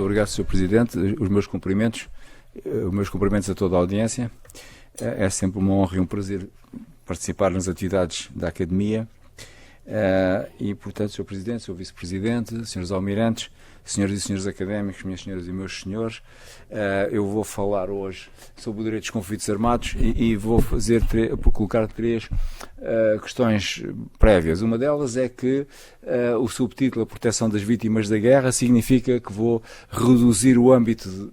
obrigado, Sr. Presidente. Os meus cumprimentos a toda a audiência. É sempre uma honra e um prazer participar nas atividades da Academia. E, portanto, Sr. Presidente, Sr. Vice-Presidente, Srs. Almirantes, senhoras e senhores académicos, minhas senhoras e meus senhores, eu vou falar hoje sobre o direito dos conflitos armados e vou colocar três questões prévias. Uma delas é que o subtítulo, a proteção das vítimas da guerra, significa que vou reduzir o âmbito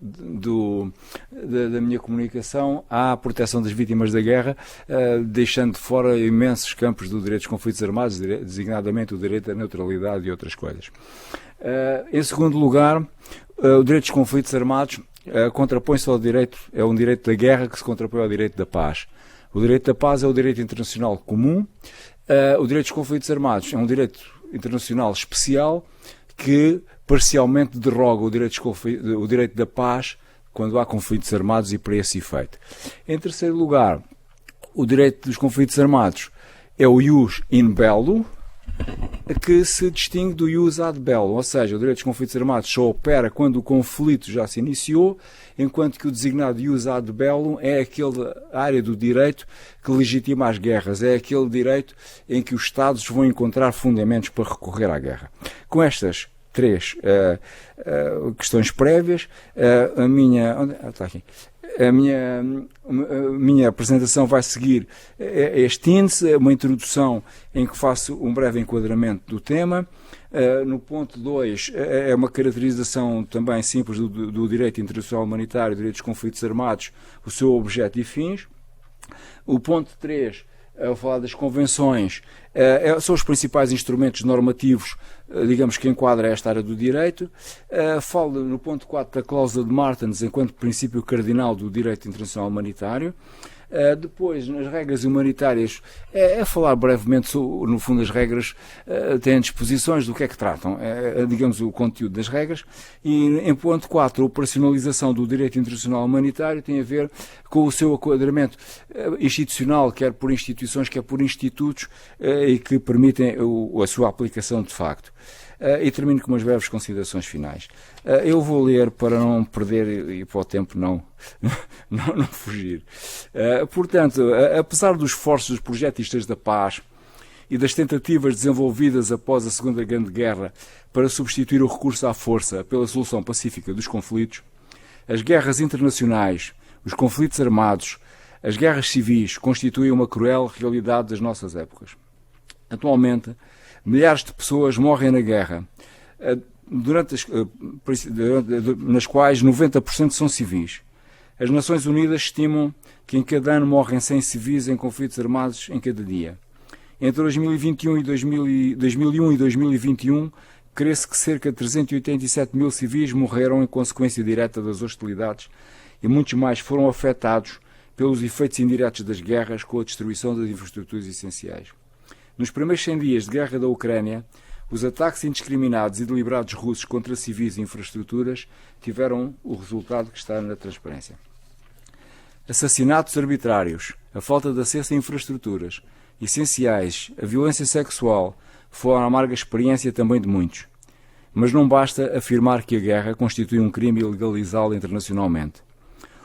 da minha comunicação à proteção das vítimas da guerra, deixando de fora imensos campos do direito dos conflitos armados, designadamente o direito à neutralidade e outras coisas. Em segundo lugar, o direito dos conflitos armados contrapõe-se ao direito, é um direito da guerra que se contrapõe ao direito da paz. O direito da paz é o direito internacional comum, o direito dos conflitos armados é um direito internacional especial que parcialmente derroga o direito da paz quando há conflitos armados e para esse efeito. Em terceiro lugar, o direito dos conflitos armados é o ius in bello, que se distingue do ius ad bellum, ou seja, o direito dos conflitos armados só opera quando o conflito já se iniciou, enquanto que o designado ius ad bellum é aquela área do direito que legitima as guerras, é aquele direito em que os Estados vão encontrar fundamentos para recorrer à guerra. Com estas três questões prévias, a minha apresentação vai seguir este índice, uma introdução em que faço um breve enquadramento do tema. No ponto 2 é uma caracterização também simples do direito internacional humanitário, do direito dos conflitos armados, o seu objeto e fins. O ponto 3, ao falar das convenções, são os principais instrumentos normativos, digamos, que enquadra esta área do direito. Falo no ponto 4 da cláusula de Martens enquanto princípio cardinal do direito internacional humanitário. Depois, nas regras humanitárias, falar brevemente, no fundo, as regras têm disposições do que é que tratam, digamos, o conteúdo das regras. E em ponto 4, a operacionalização do direito internacional humanitário tem a ver com o seu enquadramento institucional, quer por instituições, quer por institutos, e que permitem a sua aplicação de facto. E termino com umas breves considerações finais. Eu vou ler para não perder e para o tempo não fugir. Portanto, apesar dos esforços dos projetistas da paz e das tentativas desenvolvidas após a Segunda Grande Guerra para substituir o recurso à força pela solução pacífica dos conflitos, as guerras internacionais, os conflitos armados, as guerras civis constituem uma cruel realidade das nossas épocas. Atualmente, milhares de pessoas morrem na guerra, nas quais 90% são civis. As Nações Unidas estimam que em cada ano morrem 100 civis em conflitos armados em cada dia. Entre 2001 e 2021, crê-se que cerca de 387 mil civis morreram em consequência direta das hostilidades e muitos mais foram afetados pelos efeitos indiretos das guerras com a destruição das infraestruturas essenciais. Nos primeiros 100 dias de guerra da Ucrânia, os ataques indiscriminados e deliberados russos contra civis e infraestruturas tiveram o resultado que está na transparência. Assassinatos arbitrários, a falta de acesso a infraestruturas essenciais, a violência sexual foram a amarga experiência também de muitos. Mas não basta afirmar que a guerra constitui um crime e legalizá-la internacionalmente.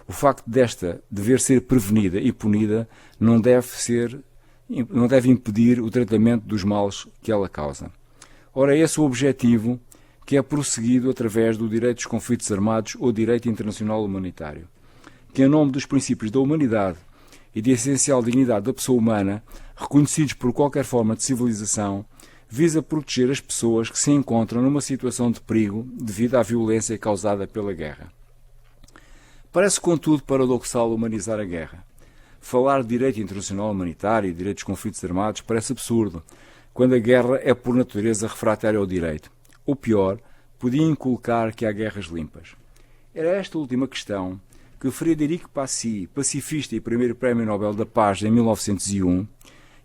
O facto desta dever ser prevenida e punida não deve impedir o tratamento dos males que ela causa. Ora, esse é o objetivo que é prosseguido através do direito dos conflitos armados ou direito internacional humanitário, que, em nome dos princípios da humanidade e da essencial dignidade da pessoa humana, reconhecidos por qualquer forma de civilização, visa proteger as pessoas que se encontram numa situação de perigo devido à violência causada pela guerra. Parece, contudo, paradoxal humanizar a guerra. Falar de direito internacional humanitário e direito dos conflitos armados parece absurdo, quando a guerra é por natureza refratária ao direito. Ou pior, podia inculcar que há guerras limpas. Era esta última questão que Frederic Passy, pacifista e primeiro Prémio Nobel da Paz em 1901,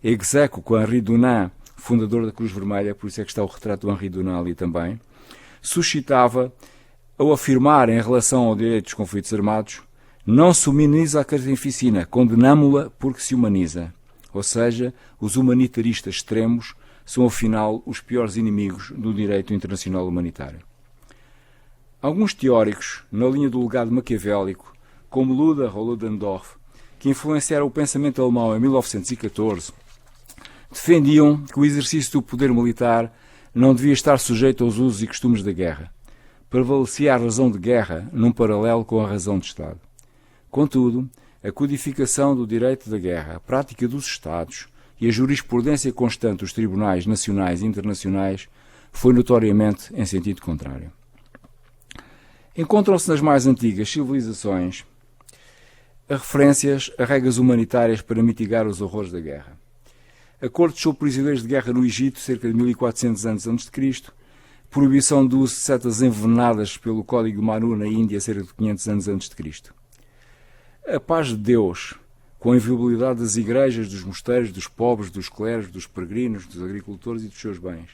execo com Henri Dunant, fundador da Cruz Vermelha, por isso é que está o retrato do Henri Dunant ali também, suscitava ao afirmar em relação ao direito dos conflitos armados: não se humaniza a carnificina, condenamo-la porque se humaniza. Ou seja, os humanitaristas extremos são, afinal, os piores inimigos do direito internacional humanitário. Alguns teóricos, na linha do legado maquiavélico, como Luder ou Ludendorff, que influenciaram o pensamento alemão em 1914, defendiam que o exercício do poder militar não devia estar sujeito aos usos e costumes da guerra. Prevalecia a razão de guerra num paralelo com a razão de Estado. Contudo, a codificação do direito da guerra, a prática dos Estados e a jurisprudência constante dos tribunais nacionais e internacionais foi notoriamente em sentido contrário. Encontram-se nas mais antigas civilizações referências a regras humanitárias para mitigar os horrores da guerra. Acordos sobre prisioneiros de guerra no Egito, cerca de 1400 anos antes de Cristo, proibição do uso de setas envenenadas pelo Código Manu na Índia, cerca de 500 anos antes de Cristo. A paz de Deus, com a inviolabilidade das igrejas, dos mosteiros, dos pobres, dos clérigos, dos peregrinos, dos agricultores e dos seus bens.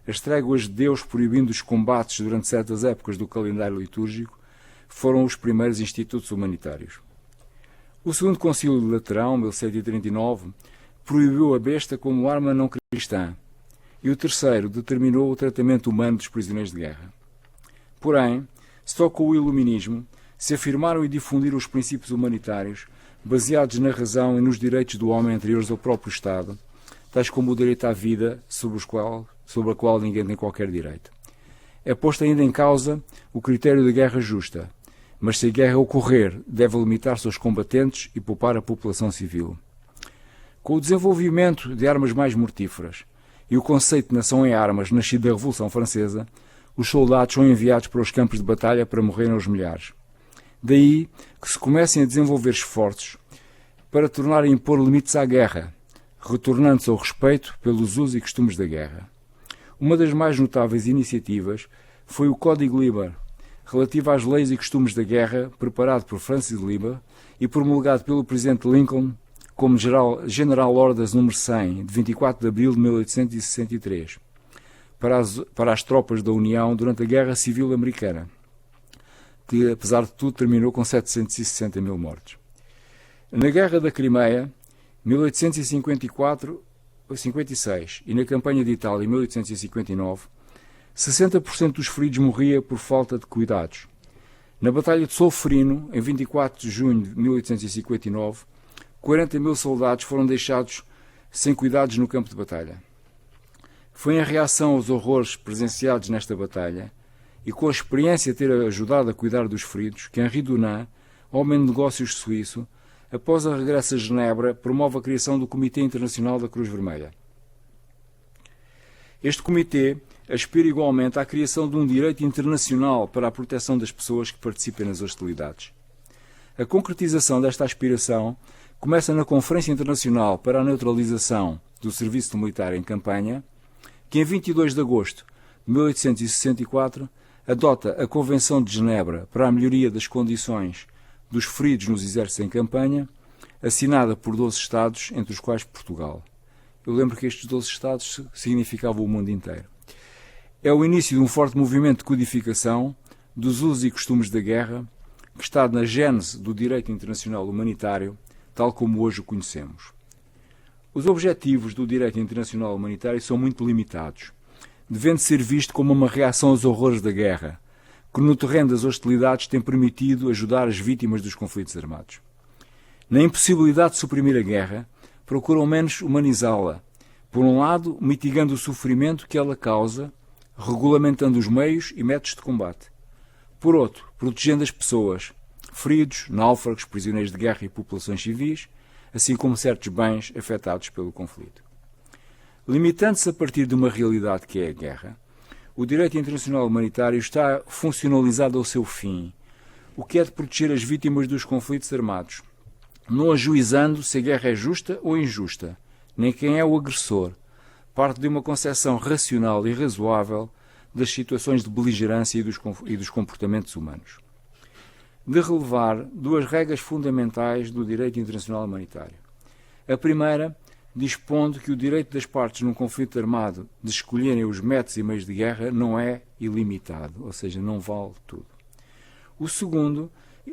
As tréguas de Deus proibindo os combates durante certas épocas do calendário litúrgico foram os primeiros institutos humanitários. O segundo concílio de Laterão, 1139, proibiu a besta como arma não cristã, e o terceiro determinou o tratamento humano dos prisioneiros de guerra. Porém, só com o iluminismo se afirmaram e difundiram os princípios humanitários baseados na razão e nos direitos do homem anteriores ao próprio Estado, tais como o direito à vida, sobre a qual ninguém tem qualquer direito. É posto ainda em causa o critério da guerra justa, mas se a guerra ocorrer, deve limitar-se aos combatentes e poupar a população civil. Com o desenvolvimento de armas mais mortíferas e o conceito de nação em armas nascido da Revolução Francesa, os soldados são enviados para os campos de batalha para morrerem aos milhares. Daí que se comecem a desenvolver esforços para tornar a impor limites à guerra, retornando-se ao respeito pelos usos e costumes da guerra. Uma das mais notáveis iniciativas foi o Código Liber, relativo às leis e costumes da guerra, preparado por Francis Liber e promulgado pelo presidente Lincoln como General Orders número 100, de 24 de abril de 1863, para as tropas da União durante a Guerra Civil Americana, que, apesar de tudo, terminou com 760 mil mortos. Na Guerra da Crimeia, 1854-56, e na Campanha de Itália, 1859, 60% dos feridos morria por falta de cuidados. Na Batalha de Solferino, em 24 de junho de 1859, 40 mil soldados foram deixados sem cuidados no campo de batalha. Foi em reação aos horrores presenciados nesta batalha e com a experiência de ter ajudado a cuidar dos feridos que Henri Dunant, homem de negócios suíço, após a regresso a Genebra, promove a criação do Comitê Internacional da Cruz Vermelha. Este comitê aspira igualmente à criação de um direito internacional para a proteção das pessoas que participem nas hostilidades. A concretização desta aspiração começa na Conferência Internacional para a Neutralização do Serviço Militar em Campanha, que em 22 de agosto de 1864 adota a Convenção de Genebra para a melhoria das condições dos feridos nos exércitos em campanha, assinada por 12 Estados, entre os quais Portugal. Eu lembro que estes 12 Estados significavam o mundo inteiro. É o início de um forte movimento de codificação dos usos e costumes da guerra, que está na gênese do direito internacional humanitário, tal como hoje o conhecemos. Os objetivos do direito internacional humanitário são muito limitados, devendo ser visto como uma reação aos horrores da guerra, que no terreno das hostilidades tem permitido ajudar as vítimas dos conflitos armados. Na impossibilidade de suprimir a guerra, procuram menos humanizá-la, por um lado, mitigando o sofrimento que ela causa, regulamentando os meios e métodos de combate. Por outro, protegendo as pessoas, feridos, náufragos, prisioneiros de guerra e populações civis, assim como certos bens afetados pelo conflito. Limitando-se a partir de uma realidade que é a guerra, o direito internacional humanitário está funcionalizado ao seu fim, o que é de proteger as vítimas dos conflitos armados, não ajuizando se a guerra é justa ou injusta, nem quem é o agressor, parte de uma concepção racional e razoável das situações de beligerância e dos comportamentos humanos. De relevar duas regras fundamentais do direito internacional humanitário. A primeira, dispondo que o direito das partes num conflito armado de escolherem os métodos e meios de guerra não é ilimitado, ou seja, não vale tudo.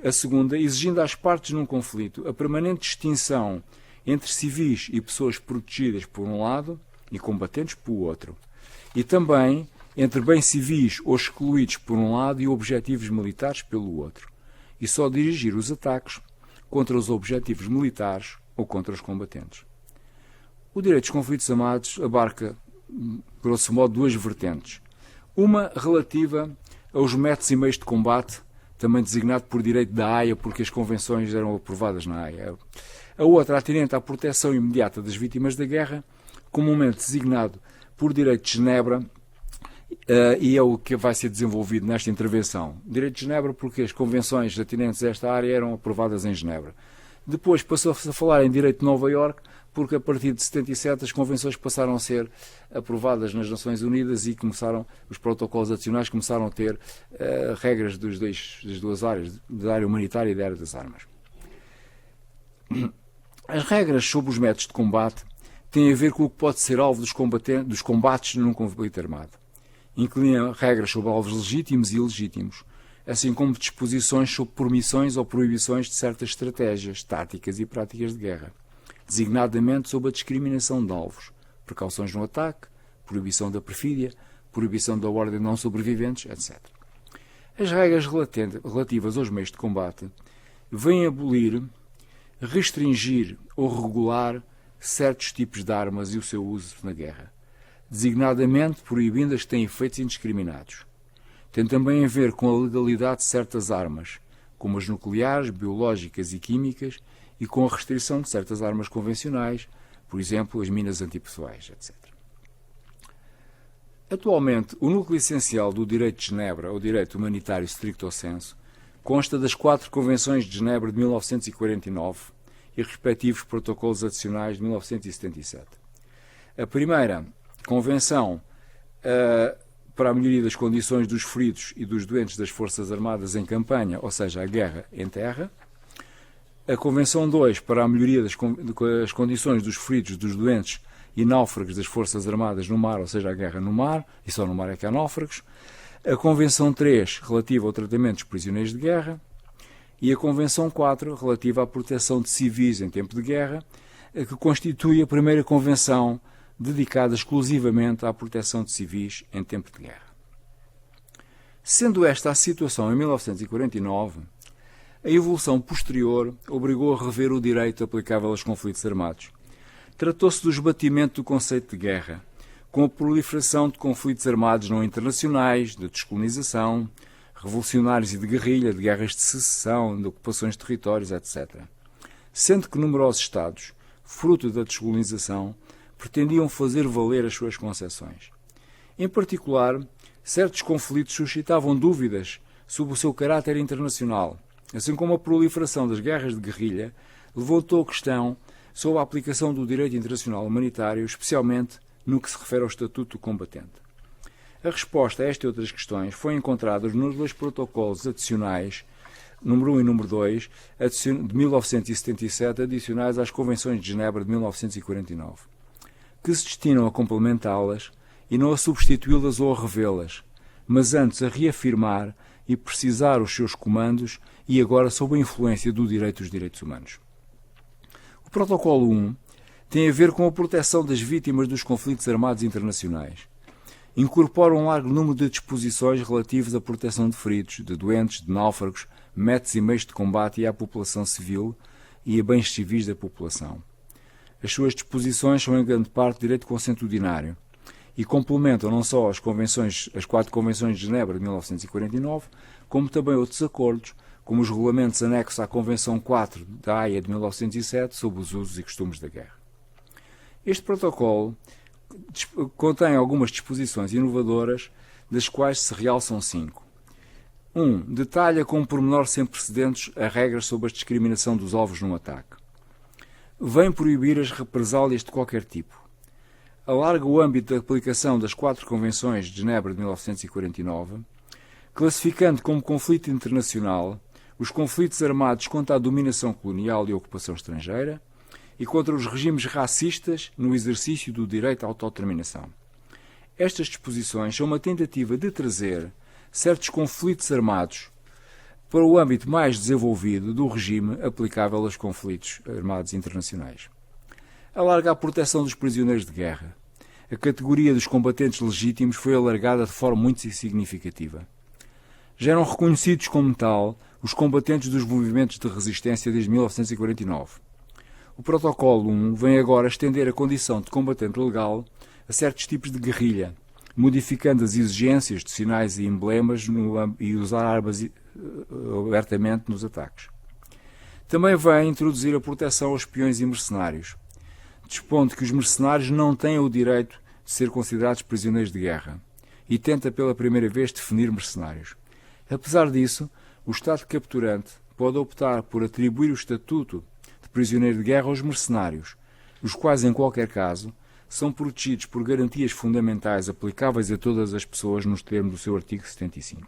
A segunda, exigindo às partes num conflito a permanente distinção entre civis e pessoas protegidas por um lado e combatentes por outro, e também entre bens civis ou excluídos por um lado e objetivos militares pelo outro, e só dirigir os ataques contra os objetivos militares ou contra os combatentes. O direito dos conflitos armados abarca, grosso modo, duas vertentes. Uma relativa aos métodos e meios de combate, também designado por direito da Haia, porque as convenções eram aprovadas na Haia. A outra, atinente à proteção imediata das vítimas da guerra, comumente designado por direito de Genebra, e é o que vai ser desenvolvido nesta intervenção. Direito de Genebra, porque as convenções atinentes a esta área eram aprovadas em Genebra. Depois passou-se a falar em direito de Nova Iorque, porque a partir de 77 as convenções passaram a ser aprovadas nas Nações Unidas e os protocolos adicionais começaram a ter regras das duas áreas, da área humanitária e da área das armas. As regras sobre os métodos de combate têm a ver com o que pode ser alvo dos combates num conflito armado. Incluem regras sobre alvos legítimos e ilegítimos, assim como disposições sobre permissões ou proibições de certas estratégias, táticas e práticas de guerra, designadamente sobre a discriminação de alvos, precauções no ataque, proibição da perfídia, proibição da ordem de não sobreviventes, etc. As regras relativas aos meios de combate vêm abolir, restringir ou regular certos tipos de armas e o seu uso na guerra, designadamente proibindo as que têm efeitos indiscriminados. Tem também a ver com a legalidade de certas armas, como as nucleares, biológicas e químicas, e com a restrição de certas armas convencionais, por exemplo, as minas antipessoais, etc. Atualmente, o núcleo essencial do direito de Genebra, ou direito humanitário stricto sensu, consta das 4 convenções de Genebra de 1949 e respectivos protocolos adicionais de 1977. A primeira convenção para a melhoria das condições dos feridos e dos doentes das Forças Armadas em campanha, ou seja, a guerra em terra. A Convenção 2 para a melhoria das condições dos feridos, dos doentes e náufragos das Forças Armadas no mar, ou seja, a guerra no mar, e só no mar é que há náufragos. A Convenção 3 relativa ao tratamento dos prisioneiros de guerra. E a Convenção 4 relativa à proteção de civis em tempo de guerra, que constitui a primeira convenção dedicada exclusivamente à proteção de civis em tempo de guerra. Sendo esta a situação em 1949, a evolução posterior obrigou a rever o direito aplicável aos conflitos armados. Tratou-se do esbatimento do conceito de guerra, com a proliferação de conflitos armados não internacionais, de descolonização, revolucionários e de guerrilha, de guerras de secessão, de ocupações de territórios, etc. Sendo que numerosos Estados, fruto da descolonização, pretendiam fazer valer as suas concessões. Em particular, certos conflitos suscitavam dúvidas sobre o seu caráter internacional, assim como a proliferação das guerras de guerrilha levantou a questão sobre a aplicação do direito internacional humanitário, especialmente no que se refere ao estatuto do combatente. A resposta a esta e outras questões foi encontrada nos 2 protocolos adicionais, número 1 e número 2, de 1977, adicionais às Convenções de Genebra de 1949, que se destinam a complementá-las e não a substituí-las ou a revê-las, mas antes a reafirmar e precisar os seus comandos e agora sob a influência do direito dos direitos humanos. O Protocolo 1 tem a ver com a proteção das vítimas dos conflitos armados internacionais. Incorpora um largo número de disposições relativas à proteção de feridos, de doentes, de náufragos, métodos e meios de combate e à população civil e a bens civis da população. As suas disposições são em grande parte direito consuetudinário e complementam não só as 4 Convenções de Genebra de 1949, como também outros acordos, como os regulamentos anexos à Convenção 4 da Haia de 1907 sobre os usos e costumes da guerra. Este protocolo contém algumas disposições inovadoras, das quais se realçam 5. 1. Detalha com um pormenor sem precedentes a regra sobre a discriminação dos alvos num ataque. Vem proibir as represálias de qualquer tipo. Alarga o âmbito de aplicação das 4 Convenções de Genebra de 1949, classificando como conflito internacional os conflitos armados contra a dominação colonial e a ocupação estrangeira e contra os regimes racistas no exercício do direito à autodeterminação. Estas disposições são uma tentativa de trazer certos conflitos armados para o âmbito mais desenvolvido do regime aplicável aos conflitos armados internacionais. Alarga a proteção dos prisioneiros de guerra, a categoria dos combatentes legítimos foi alargada de forma muito significativa. Já eram reconhecidos como tal os combatentes dos movimentos de resistência desde 1949. O Protocolo 1 vem agora estender a condição de combatente legal a certos tipos de guerrilha, modificando as exigências de sinais e emblemas e usar armas abertamente nos ataques. Também vem introduzir a proteção aos espiões e mercenários, dispondo que os mercenários não têm o direito de ser considerados prisioneiros de guerra, e tenta pela primeira vez definir mercenários. Apesar disso, o Estado capturante pode optar por atribuir o estatuto de prisioneiro de guerra aos mercenários, os quais, em qualquer caso, são protegidos por garantias fundamentais aplicáveis a todas as pessoas nos termos do seu artigo 75.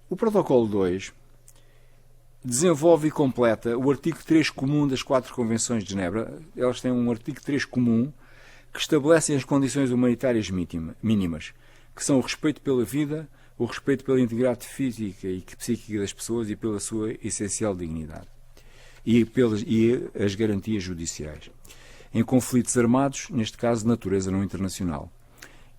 O Protocolo 2 desenvolve e completa o artigo 3 comum das 4 Convenções de Genebra. Elas têm um artigo 3 comum que estabelece as condições humanitárias mínimas, que são o respeito pela vida, o respeito pela integridade física e psíquica das pessoas e pela sua essencial dignidade, e as garantias judiciais. Em conflitos armados, neste caso de natureza não internacional.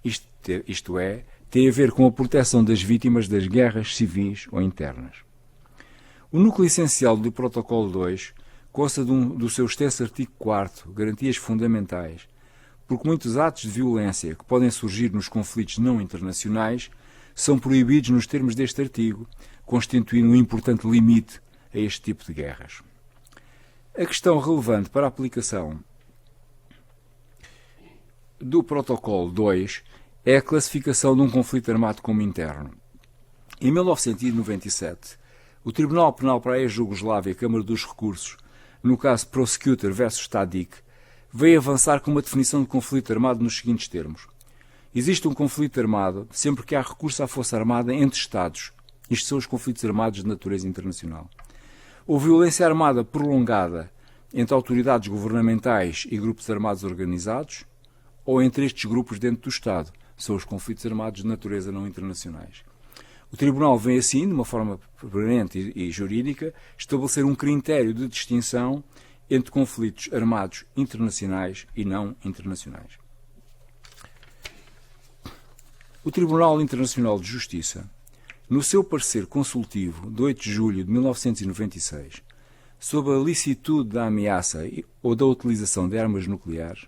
Isto é, tem a ver com a proteção das vítimas das guerras civis ou internas. O núcleo essencial do Protocolo 2 consta do seu extenso artigo 4º, garantias fundamentais, porque muitos atos de violência que podem surgir nos conflitos não internacionais são proibidos nos termos deste artigo, constituindo um importante limite a este tipo de guerras. A questão relevante para a aplicação do Protocolo 2 é a classificação de um conflito armado como interno. Em 1997, o Tribunal Penal para a ex-Jugoslávia, Câmara dos Recursos, no caso Prosecutor versus Tadic, veio avançar com uma definição de conflito armado nos seguintes termos. Existe um conflito armado sempre que há recurso à força armada entre Estados. Isto são os conflitos armados de natureza internacional. Ou violência armada prolongada entre autoridades governamentais e grupos armados organizados, ou entre estes grupos dentro do Estado. São os conflitos armados de natureza não internacionais. O Tribunal vem assim, de uma forma permanente e jurídica, estabelecer um critério de distinção entre conflitos armados internacionais e não internacionais. O Tribunal Internacional de Justiça, no seu parecer consultivo de 8 de julho de 1996, sobre a licitude da ameaça ou da utilização de armas nucleares,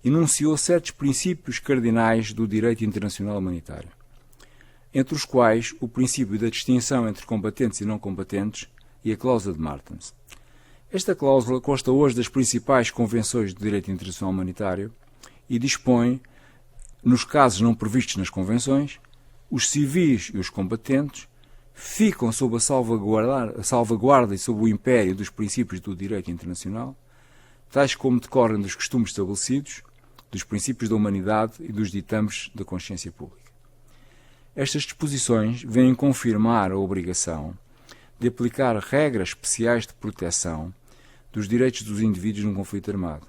enunciou certos princípios cardinais do direito internacional humanitário, entre os quais o princípio da distinção entre combatentes e não combatentes e a cláusula de Martens. Esta cláusula consta hoje das principais convenções de direito internacional humanitário e dispõe, nos casos não previstos nas convenções, os civis e os combatentes ficam sob a salvaguarda e sob o império dos princípios do direito internacional, tais como decorrem dos costumes estabelecidos, dos princípios da humanidade e dos ditames da consciência pública. Estas disposições vêm confirmar a obrigação de aplicar regras especiais de proteção dos direitos dos indivíduos num conflito armado.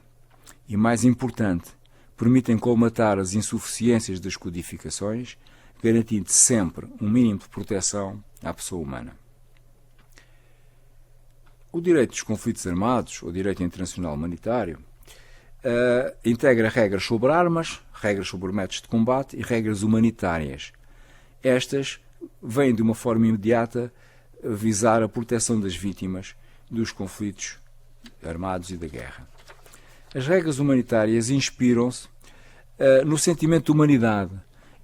E, mais importante, permitem colmatar as insuficiências das codificações, garantindo sempre um mínimo de proteção à pessoa humana. O direito dos conflitos armados, ou direito internacional humanitário, integra regras sobre armas, regras sobre métodos de combate e regras humanitárias. Estas vêm de uma forma imediata visar a proteção das vítimas dos conflitos armados e da guerra. As regras humanitárias inspiram-se no sentimento de humanidade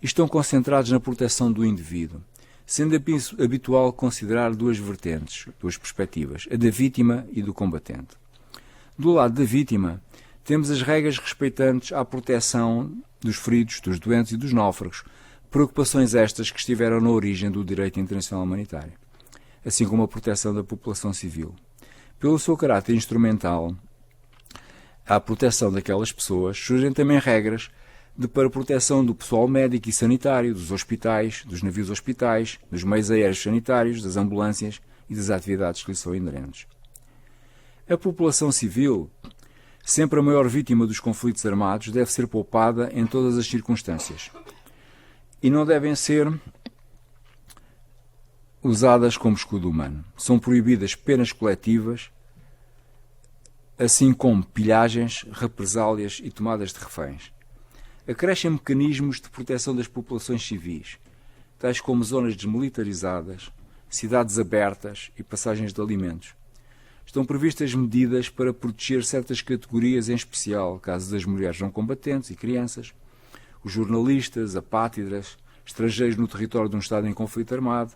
e estão concentradas na proteção do indivíduo, sendo habitual considerar duas vertentes, duas perspectivas, a da vítima e do combatente. Do lado da vítima, temos as regras respeitantes à proteção dos feridos, dos doentes e dos náufragos, preocupações estas que estiveram na origem do direito internacional humanitário, assim como a proteção da população civil. Pelo seu caráter instrumental, à proteção daquelas pessoas, surgem também regras para a proteção do pessoal médico e sanitário, dos hospitais, dos navios hospitais, dos meios aéreos sanitários, das ambulâncias e das atividades que lhe são inerentes. A população civil, sempre a maior vítima dos conflitos armados, deve ser poupada em todas as circunstâncias e não devem ser usadas como escudo humano. São proibidas penas coletivas assim como pilhagens, represálias e tomadas de reféns. Acrescem mecanismos de proteção das populações civis, tais como zonas desmilitarizadas, cidades abertas e passagens de alimentos. Estão previstas medidas para proteger certas categorias, em especial caso das mulheres não combatentes e crianças, os jornalistas, apátridas, estrangeiros no território de um Estado em conflito armado,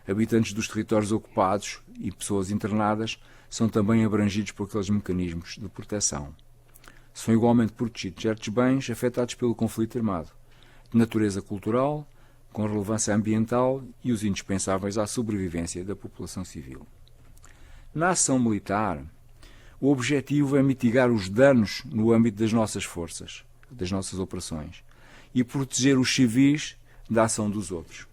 habitantes dos territórios ocupados e pessoas internadas são também abrangidos por aqueles mecanismos de proteção. São igualmente protegidos certos bens afetados pelo conflito armado, de natureza cultural, com relevância ambiental e os indispensáveis à sobrevivência da população civil. Na ação militar, o objetivo é mitigar os danos no âmbito das nossas forças, das nossas operações, e proteger os civis da ação dos outros.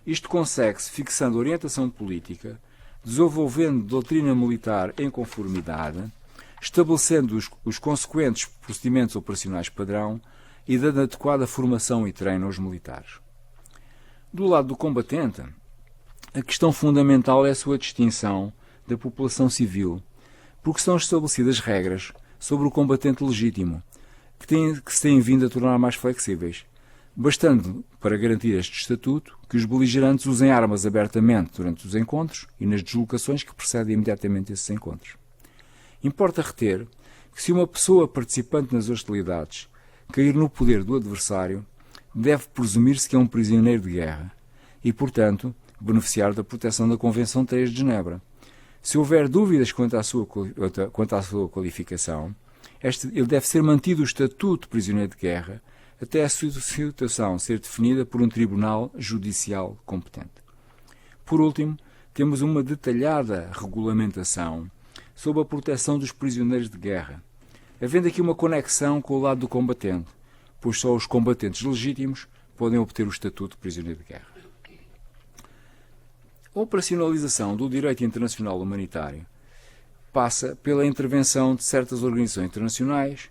Isto consegue-se fixando orientação política, desenvolvendo doutrina militar em conformidade, estabelecendo os consequentes procedimentos operacionais padrão e dando adequada formação e treino aos militares. Do lado do combatente, a questão fundamental é a sua distinção da população civil, porque são estabelecidas regras sobre o combatente legítimo, que se têm vindo a tornar mais flexíveis, bastando para garantir este estatuto que os beligerantes usem armas abertamente durante os encontros e nas deslocações que precedem imediatamente esses encontros. Importa reter que se uma pessoa participante nas hostilidades cair no poder do adversário, deve presumir-se que é um prisioneiro de guerra e, portanto, beneficiar da proteção da Convenção 3 de Genebra. Se houver dúvidas quanto à sua qualificação, ele deve ser mantido o estatuto de prisioneiro de guerra até a sua situação ser definida por um tribunal judicial competente. Por último, temos uma detalhada regulamentação sobre a proteção dos prisioneiros de guerra, havendo aqui uma conexão com o lado do combatente, pois só os combatentes legítimos podem obter o estatuto de prisioneiro de guerra. A operacionalização do direito internacional humanitário passa pela intervenção de certas organizações internacionais,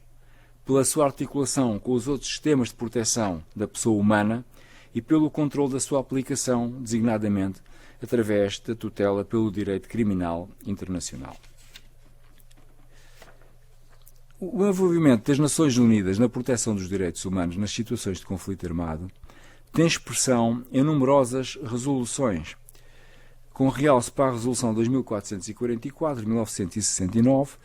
pela sua articulação com os outros sistemas de proteção da pessoa humana e pelo controle da sua aplicação, designadamente através da tutela pelo direito criminal internacional. O envolvimento das Nações Unidas na proteção dos direitos humanos nas situações de conflito armado tem expressão em numerosas resoluções, com realce para a Resolução 2444 de 1969,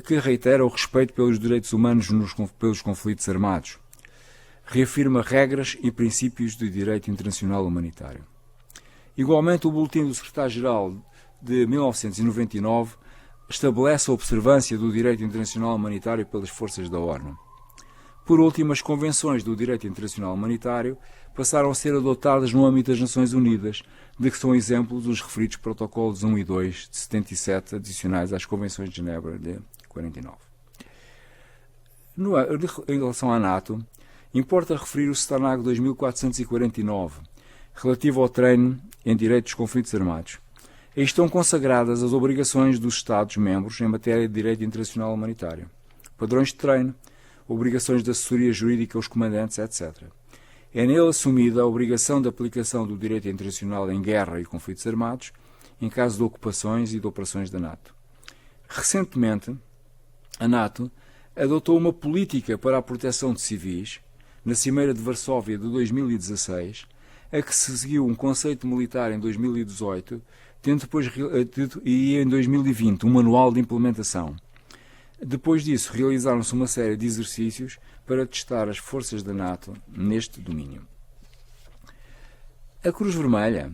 que reitera o respeito pelos direitos humanos pelos conflitos armados. Reafirma regras e princípios do direito internacional humanitário. Igualmente, o Boletim do Secretário-Geral de 1999 estabelece a observância do direito internacional humanitário pelas forças da ONU. Por último, as convenções do direito internacional humanitário passaram a ser adotadas no âmbito das Nações Unidas, de que são exemplos os referidos protocolos 1 e 2 de 77 adicionais às Convenções de Genebra de 49. Em relação à NATO, importa referir o Stanago 2449, relativo ao treino em direito dos conflitos armados. Aí estão consagradas as obrigações dos Estados-membros em matéria de direito internacional humanitário, padrões de treino, obrigações de assessoria jurídica aos comandantes, etc. É nele assumida a obrigação de aplicação do direito internacional em guerra e conflitos armados, em caso de ocupações e de operações da NATO. Recentemente, a NATO adotou uma política para a proteção de civis, na Cimeira de Varsóvia de 2016, a que se seguiu um conceito militar em 2018, tendo depois, e em 2020 um manual de implementação. Depois disso, realizaram-se uma série de exercícios para testar as forças da NATO neste domínio. A Cruz Vermelha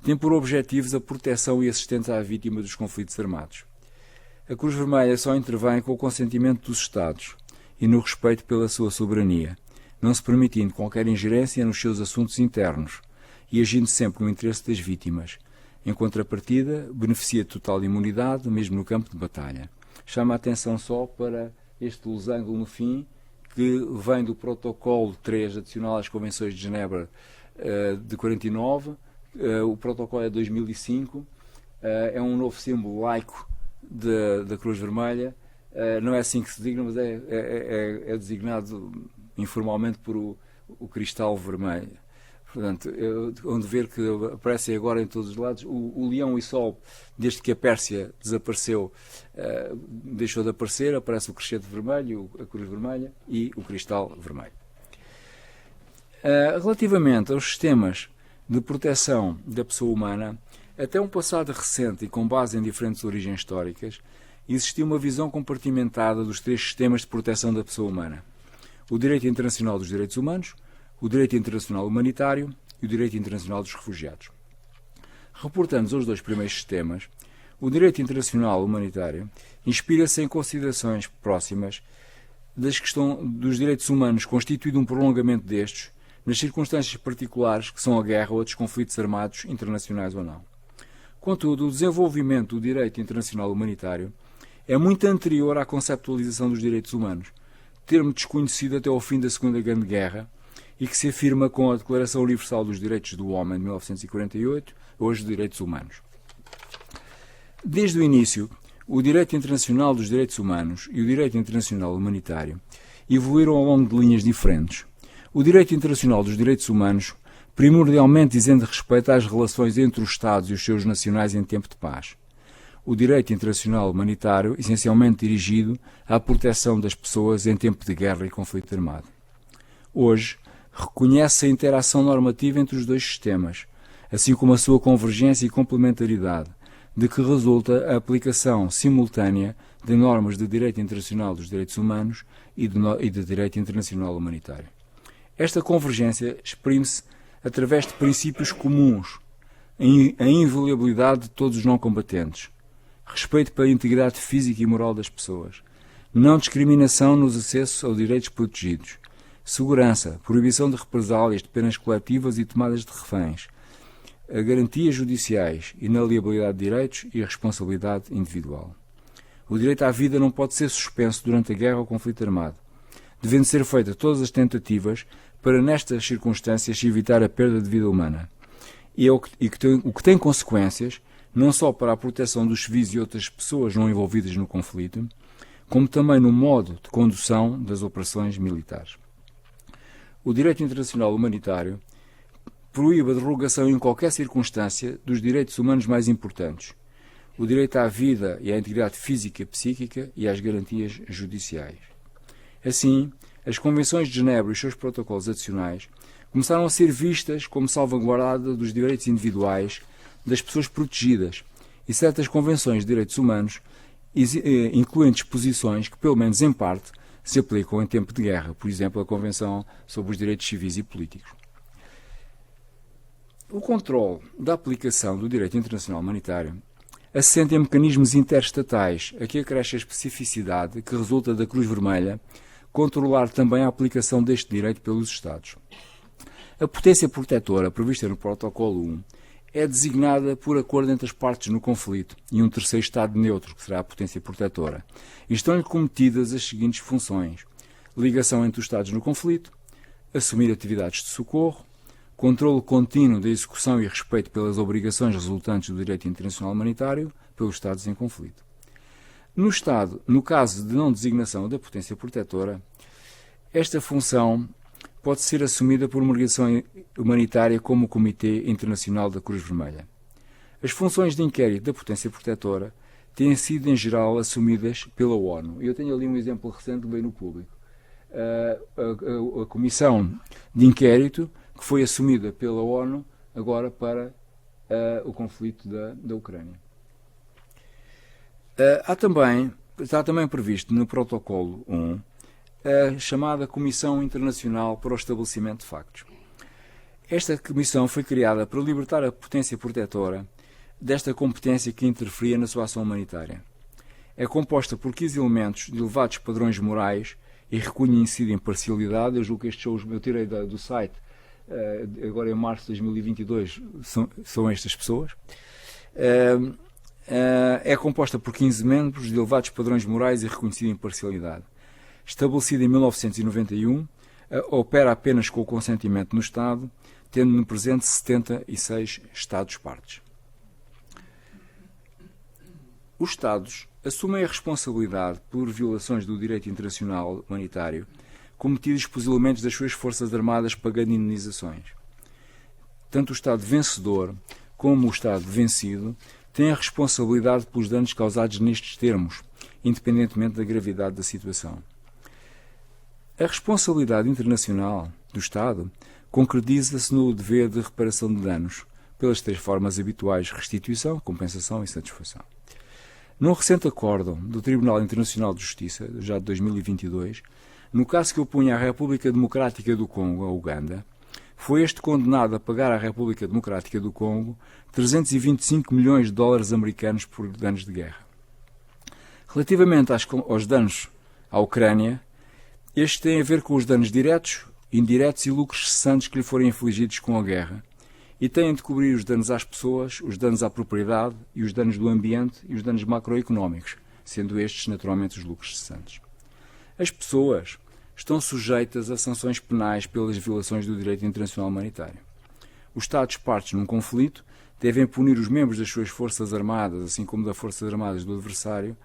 tem por objetivos a proteção e assistência à vítima dos conflitos armados. A Cruz Vermelha só intervém com o consentimento dos Estados e no respeito pela sua soberania, não se permitindo qualquer ingerência nos seus assuntos internos e agindo sempre no interesse das vítimas. Em contrapartida, beneficia de total imunidade, mesmo no campo de batalha. Chama a atenção só para este losango no fim, que vem do protocolo 3 adicional às Convenções de Genebra de 49, o protocolo é de 2005, é um novo símbolo laico da Cruz Vermelha, não é assim que se designa, mas é designado informalmente por o cristal vermelho. Portanto, onde ver que aparecem agora em todos os lados o leão e o sol, desde que a Pérsia desapareceu, deixou de aparecer, aparece o crescente vermelho, a cruz vermelha e o cristal vermelho. Relativamente aos sistemas de proteção da pessoa humana, até um passado recente e com base em diferentes origens históricas, existia uma visão compartimentada dos três sistemas de proteção da pessoa humana: o direito internacional dos direitos humanos, o direito internacional humanitário e o direito internacional dos refugiados. Reportando os dois primeiros sistemas, o direito internacional humanitário inspira-se em considerações próximas dos direitos humanos, constituindo um prolongamento destes nas circunstâncias particulares que são a guerra ou outros conflitos armados, internacionais ou não. Contudo, o desenvolvimento do direito internacional humanitário é muito anterior à conceptualização dos direitos humanos, termo desconhecido até ao fim da Segunda Grande Guerra, e que se afirma com a Declaração Universal dos Direitos do Homem de 1948, hoje Direitos Humanos. Desde o início, o direito internacional dos direitos humanos e o direito internacional humanitário evoluíram ao longo de linhas diferentes. O direito internacional dos direitos humanos, primordialmente dizendo respeito às relações entre os Estados e os seus nacionais em tempo de paz. O direito internacional humanitário, essencialmente dirigido à proteção das pessoas em tempo de guerra e conflito armado. Hoje, reconhece a interação normativa entre os dois sistemas, assim como a sua convergência e complementaridade, de que resulta a aplicação simultânea de normas de direito internacional dos direitos humanos e de direito internacional humanitário. Esta convergência exprime-se através de princípios comuns: a inviolabilidade de todos os não combatentes, respeito pela integridade física e moral das pessoas, não discriminação nos acessos aos direitos protegidos, segurança, proibição de represálias, de penas coletivas e tomadas de reféns, a garantias judiciais, inaliabilidade de direitos e a responsabilidade individual. O direito à vida não pode ser suspenso durante a guerra ou conflito armado, devendo ser feitas todas as tentativas para, nestas circunstâncias, evitar a perda de vida humana, o que tem consequências não só para a proteção dos civis e outras pessoas não envolvidas no conflito, como também no modo de condução das operações militares. O direito internacional humanitário proíbe a derrogação em qualquer circunstância dos direitos humanos mais importantes: o direito à vida e à integridade física e psíquica e às garantias judiciais. Assim, as Convenções de Genebra e os seus protocolos adicionais começaram a ser vistas como salvaguarda dos direitos individuais das pessoas protegidas, e certas convenções de direitos humanos incluem disposições que, pelo menos em parte, se aplicam em tempo de guerra, por exemplo, a Convenção sobre os Direitos Civis e Políticos. O controle da aplicação do direito internacional humanitário assenta em mecanismos interestatais, a que acresce a especificidade que resulta da Cruz Vermelha controlar também a aplicação deste direito pelos Estados. A potência protetora prevista no Protocolo 1 é designada por acordo entre as partes no conflito e um terceiro Estado neutro, que será a potência protetora, e estão-lhe cometidas as seguintes funções: ligação entre os Estados no conflito, assumir atividades de socorro, controle contínuo da execução e respeito pelas obrigações resultantes do direito internacional humanitário pelos Estados em conflito. No caso de não designação da potência protetora, esta função pode ser assumida por uma organização humanitária como o Comitê Internacional da Cruz Vermelha. As funções de inquérito da potência protetora têm sido, em geral, assumidas pela ONU. Eu tenho ali um exemplo recente que veio no público. A Comissão de Inquérito, que foi assumida pela ONU agora para o conflito da Ucrânia. Está também previsto no Protocolo 1 a chamada Comissão Internacional para o Estabelecimento de Factos. Esta comissão foi criada para libertar a potência protetora desta competência que interferia na sua ação humanitária. É composta por 15 elementos de elevados padrões morais e reconhecida imparcialidade. Eu julgo que estes shows eu tirei do site, agora em março de 2022, são estas pessoas. É composta por 15 membros de elevados padrões morais e reconhecida imparcialidade. Estabelecida em 1991, opera apenas com o consentimento no Estado, tendo no presente 76 Estados-partes. Os Estados assumem a responsabilidade por violações do direito internacional humanitário cometidas pelos elementos das suas forças armadas pagando indenizações. tanto o Estado vencedor como o Estado vencido têm a responsabilidade pelos danos causados nestes termos, independentemente da gravidade da situação. A responsabilidade internacional do Estado concretiza-se no dever de reparação de danos, pelas três formas habituais: restituição, compensação e satisfação. Num recente acórdão do Tribunal Internacional de Justiça, já de 2022, no caso que opunha a República Democrática do Congo, a Uganda, foi este condenado a pagar à República Democrática do Congo 325 milhões de dólares americanos por danos de guerra. Relativamente aos danos à Ucrânia, estes têm a ver com os danos diretos, indiretos e lucros cessantes que lhe forem infligidos com a guerra, e têm de cobrir os danos às pessoas, os danos à propriedade e os danos do ambiente e os danos macroeconómicos, sendo estes naturalmente os lucros cessantes. As pessoas estão sujeitas a sanções penais pelas violações do direito internacional humanitário. Os Estados partes num conflito devem punir os membros das suas forças armadas, assim como das forças armadas do adversário,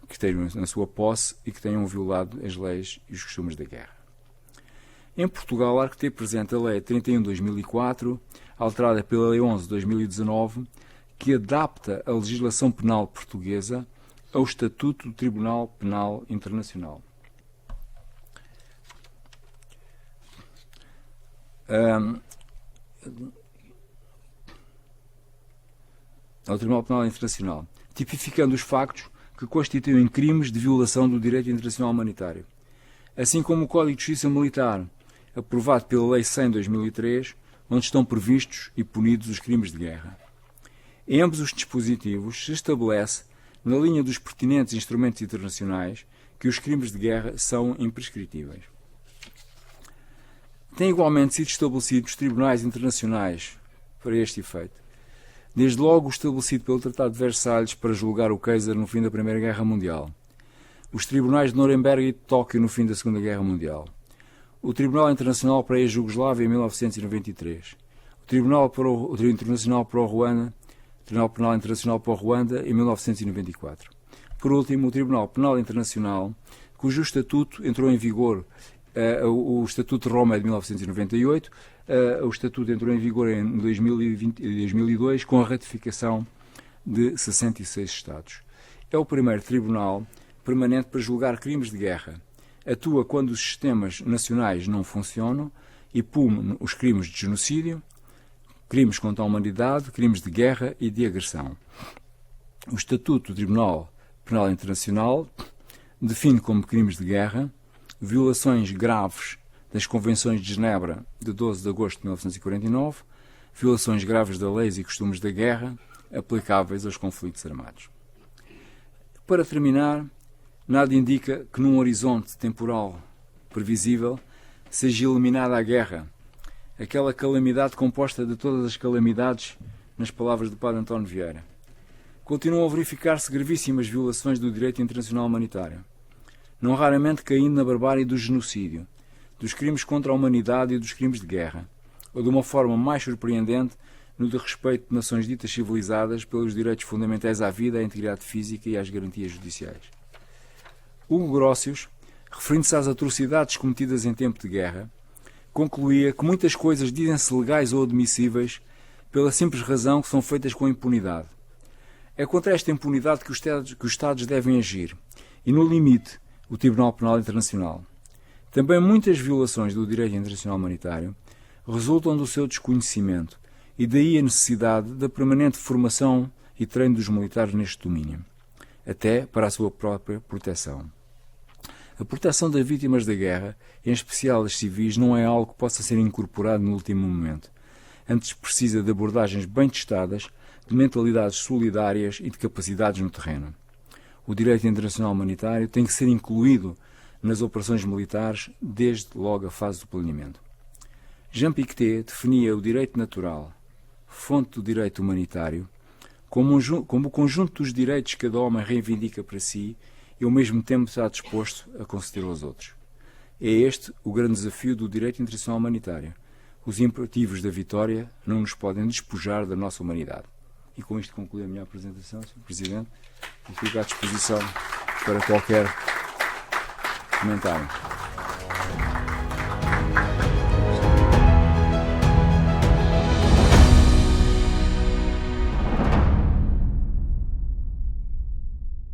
que tenham na sua posse e que tenham violado as leis e os costumes da guerra. Em Portugal, há que ter presente a Lei 31 de 2004, alterada pela Lei 11 de 2019, que adapta a legislação penal portuguesa ao Estatuto do Tribunal Penal Internacional. Ao Tribunal Penal Internacional, tipificando os factos que constituem crimes de violação do direito internacional humanitário, assim como o Código de Justiça Militar, aprovado pela Lei 100 de 2003, onde estão previstos e punidos os crimes de guerra. Em ambos os dispositivos se estabelece, na linha dos pertinentes instrumentos internacionais, que os crimes de guerra são imprescritíveis. Têm igualmente sido estabelecidos tribunais internacionais para este efeito, desde logo o estabelecido pelo Tratado de Versalhes para julgar o Kaiser no fim da Primeira Guerra Mundial, os tribunais de Nuremberg e de Tóquio no fim da Segunda Guerra Mundial, o Tribunal Internacional para a Jugoslávia em 1993, o Tribunal Internacional para o Ruanda, o Tribunal Penal Internacional para o Ruanda em 1994. Por último, o Tribunal Penal Internacional, cujo estatuto entrou em vigor, o Estatuto de Roma é de 1998, o estatuto entrou em vigor em 2002 com a ratificação de 66 Estados. É o primeiro tribunal permanente para julgar crimes de guerra. Atua quando os sistemas nacionais não funcionam e pune os crimes de genocídio, crimes contra a humanidade, crimes de guerra e de agressão. O Estatuto do Tribunal Penal Internacional define como crimes de guerra violações graves das Convenções de Genebra de 12 de agosto de 1949, violações graves das leis e costumes da guerra aplicáveis aos conflitos armados. Para terminar, nada indica que num horizonte temporal previsível seja eliminada a guerra, aquela calamidade composta de todas as calamidades, nas palavras do Padre António Vieira. Continuam a verificar-se gravíssimas violações do direito internacional humanitário, não raramente caindo na barbárie do genocídio, dos crimes contra a humanidade e dos crimes de guerra, ou de uma forma mais surpreendente no de respeito de nações ditas civilizadas pelos direitos fundamentais à vida, à integridade física e às garantias judiciais. Hugo Grotius, referindo-se às atrocidades cometidas em tempo de guerra, concluía que muitas coisas dizem-se legais ou admissíveis pela simples razão que são feitas com impunidade. É contra esta impunidade que os Estados devem agir, e no limite, o Tribunal Penal Internacional. Também muitas violações do direito internacional humanitário resultam do seu desconhecimento e daí a necessidade da permanente formação e treino dos militares neste domínio, até para a sua própria proteção. A proteção das vítimas da guerra, em especial as civis, não é algo que possa ser incorporado no último momento. Antes precisa de abordagens bem testadas, de mentalidades solidárias e de capacidades no terreno. O direito internacional humanitário tem que ser incluído nas operações militares desde logo a fase do planeamento. Jean Pictet definia o direito natural, fonte do direito humanitário, como o conjunto dos direitos que cada homem reivindica para si e ao mesmo tempo está disposto a conceder aos outros. É este o grande desafio do direito internacional humanitário. Os imperativos da vitória não nos podem despojar da nossa humanidade. E com isto concluo a minha apresentação, Sr. Presidente, e fico à disposição para qualquer comentário.